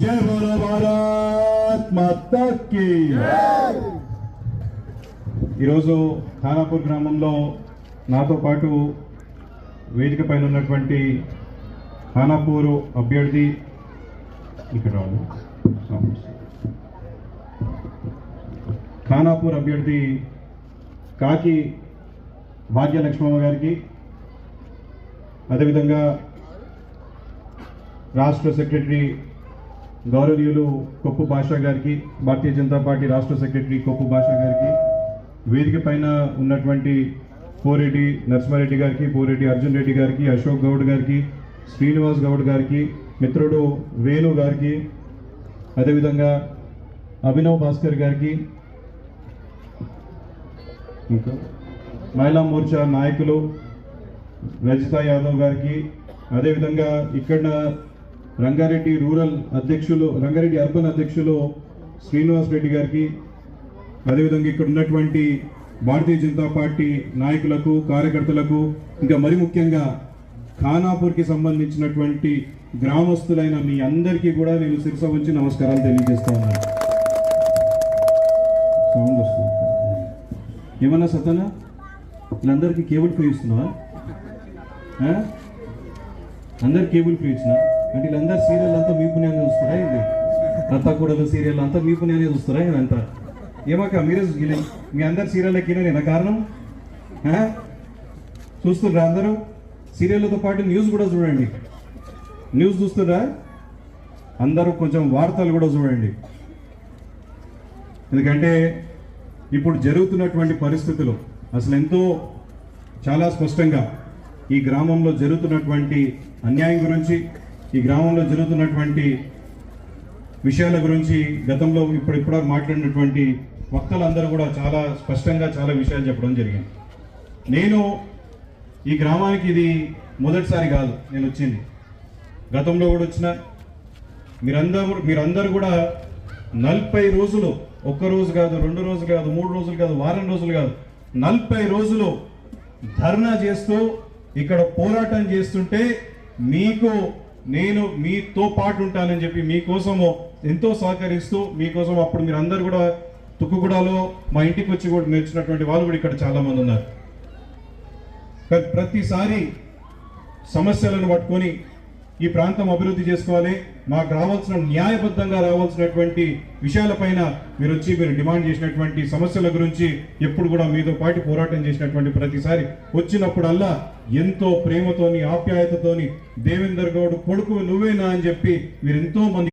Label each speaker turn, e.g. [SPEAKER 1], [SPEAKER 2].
[SPEAKER 1] జై బోలో భారత్ మాతా కీ. ఈరోజు ఖానాపూర్ గ్రామంలో నాతో పాటు వేదిక పైన ఉన్నటువంటి ఖానాపూర్ అభ్యర్థి ఇక్కడ ఖానాపూర్ అభ్యర్థి కాకి భాగ్యలక్ష్మమ్మ గారికి, అదేవిధంగా రాష్ట్ర సెక్రటరీ గౌరవనీయులు కొప్పు భాషా గారికి, భారతీయ జనతా పార్టీ రాష్ట్ర సెక్రటరీ కొప్పు భాషా గారికి, వేదిక పైన ఉన్నటువంటి పోరెడ్డి నరసింహారెడ్డి గారికి, పోరెడ్డి అర్జున్ రెడ్డి గారికి, అశోక్ గౌడ్ గారికి, శ్రీనివాస్ గౌడ్ గారికి, మిత్రుడు వేణు గారికి, అదేవిధంగా అభినవ్ భాస్కర్ గారికి, ఇంకా మహిళా మోర్చా నాయకులు రజిత యాదవ్ గారికి, అదేవిధంగా ఇక్కడ రంగారెడ్డి రూరల్ అధ్యక్షులు, రంగారెడ్డి అర్బన్ అధ్యక్షులు శ్రీనివాస్ రెడ్డి గారికి, అదేవిధంగా ఇక్కడ ఉన్నటువంటి భారతీయ జనతా పార్టీ నాయకులకు, కార్యకర్తలకు, ఇంకా మరి ముఖ్యంగా ఖానాపూర్కి సంబంధించినటువంటి గ్రామస్తులైన మీ అందరికీ కూడా నేను శిరస ఉంచి నమస్కారాలు తెలియజేస్తా ఉన్నాను. సౌండ్ వస్తుంది ఏమన్నా సతనా? వీళ్ళందరికీ కేబుల్ ఫ్రీ ఇస్తున్నావా? అందరు కేబుల్ ఫ్రీ ఇచ్చిన అంటే వీళ్ళందరూ సీరియల్ అంతా మీ పుణ్యాన్ని చూస్తారా? ఇది రత్తా కూడలు సీరియల్ అంతా మీ పుణ్యాన్ని చూస్తారా? ఇదంతా ఏమాక మీరే మీ అందరు సీరియల్ ఎక్కినా కారణం? చూస్తుండ్రా అందరూ? సీరియల్తో పాటు న్యూస్ కూడా చూడండి. న్యూస్ చూస్తుండ్రా? అందరూ కొంచెం వార్తలు కూడా చూడండి. ఎందుకంటే ఇప్పుడు జరుగుతున్నటువంటి పరిస్థితులు అసలు ఎంతో చాలా స్పష్టంగా ఈ గ్రామంలో జరుగుతున్నటువంటి అన్యాయం గురించి, ఈ గ్రామంలో జరుగుతున్నటువంటి విషయాల గురించి గతంలో ఇప్పుడు మాట్లాడినటువంటి వక్తలందరూ కూడా చాలా స్పష్టంగా చాలా విషయాలు చెప్పడం జరిగింది. నేను ఈ గ్రామానికి ఇది మొదటిసారి కాదు నేను వచ్చింది, గతంలో కూడా వచ్చిన. మీరందరూ కూడా 40 రోజులు, ఒక్క రోజు కాదు, 2 రోజులు కాదు, 3 రోజులు కాదు, వారం రోజులు కాదు, 40 రోజులు ధర్నా చేస్తూ ఇక్కడ పోరాటం చేస్తుంటే నేను మీతో పాటు ఉంటానని చెప్పి మీకోసము ఎంతో సహకరిస్తూ మీకోసం అప్పుడు మీరు అందరు కూడా తుక్కుగూడలో మా ఇంటికి వచ్చి కూడా నేర్చుకున్నటువంటి వాళ్ళు కూడా ఇక్కడ చాలా మంది ఉన్నారు. ప్రతిసారి సమస్యలను పట్టుకొని ఈ ప్రాంతం అభివృద్ధి చేసుకోవాలి, మాకు రావాల్సిన న్యాయబద్ధంగా రావాల్సినటువంటి విషయాలపైన మీరు వచ్చి మీరు డిమాండ్ చేసినటువంటి సమస్యల గురించి ఎప్పుడు కూడా మీతో పాటు పోరాటం చేసినటువంటి ప్రతిసారి వచ్చినప్పుడల్లా ఎంతో ప్రేమతోని ఆప్యాయతతోని దేవేందర్ గౌడ్ కొడుకు నువ్వేనా అని చెప్పి మీరు ఎంతో మంది